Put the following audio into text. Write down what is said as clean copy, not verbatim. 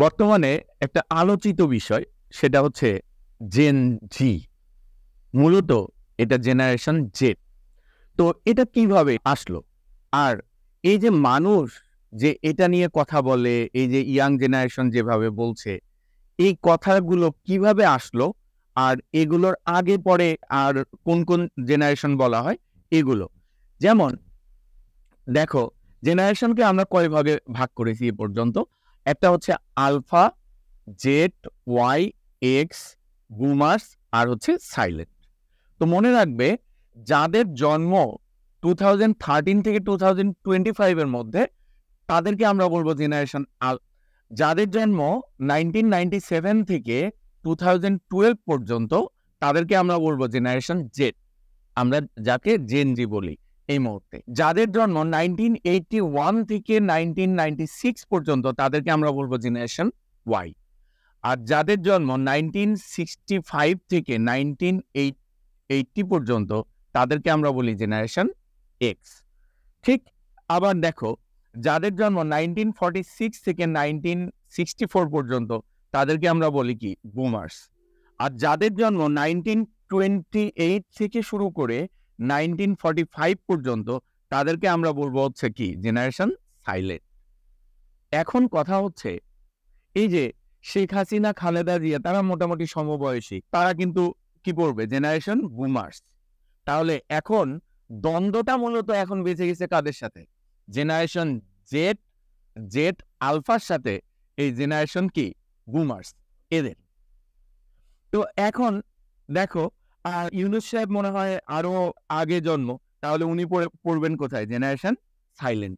বর্তমানে একটা আলোচিত বিষয় সেটা হচ্ছে জেন জি। মূলত এটা জেনারেশন জেড। তো এটা কিভাবে আসলো? আর এই যে মানুষ যে এটা নিয়ে কথা বলে, এই যে ইয়াং জেনারেশন যেভাবে বলছে, এই কথাগুলো কিভাবে আসলো? আর এগুলোর আগে পরে আর কোন জেনারেশন বলা হয় এগুলো। যেমন দেখো, জেনারেশনকে আমরা কয় ভাগে ভাগ করেছি এ পর্যন্ত? একটা হচ্ছে alpha, Z, Y, X, boomers আর হচ্ছে সাইলেন্ট। তো মনে রাখবে, যাদের জন্ম 2013 থেকে 2025 এর মধ্যে তাদেরকে আমরা বলবো জেনারেশন আল। যাদের জন্ম 1997 থেকে 2012 পর্যন্ত তাদেরকে আমরা বলবো জেনারেশন জেড, আমরা যাকে জেন জি বলি এই মুহূর্তে। যাদের জন্ম 1981 থেকে 1996 পর্যন্ত তাদেরকে আমরা বলবো জেনারেশন ওয়াই। আর যাদের জন্ম 1965 থেকে 1980 পর্যন্ত তাদেরকে আমরা বলি জেনারেশন এক্স। ঠিক আবার দেখো, যাদের জন্ম 1946 থেকে 1964 পর্যন্ত তাদেরকে আমরা বলি কি বুমার্স। আর যাদের জন্ম 1928 থেকে শুরু করে 1945 পর্যন্ত তাদেরকে আমরা বলবো হচ্ছে কি জেনারেশন সাইলেন্ট। এখন কথা হচ্ছে, এই যে শেখ হাসিনা, খালেদা জিয়া তারা মোটামুটি সমবয়সী, তারা কিন্তু কি পড়বে জেনারেশন বুমার্স। তাহলে এখন দ্বন্দ্বটা মূলত এখন বেঁচে গেছে কাদের সাথে? জেনারেশন জেড, জেড আলফার সাথে এই জেনারেশন কি বুমার্স এদের। তো এখন দেখো, ইউনূস সাহেব মনে হয় আরো আগে জন্ম, তাহলে উনি পড়বেন কোথায়? Generation silent.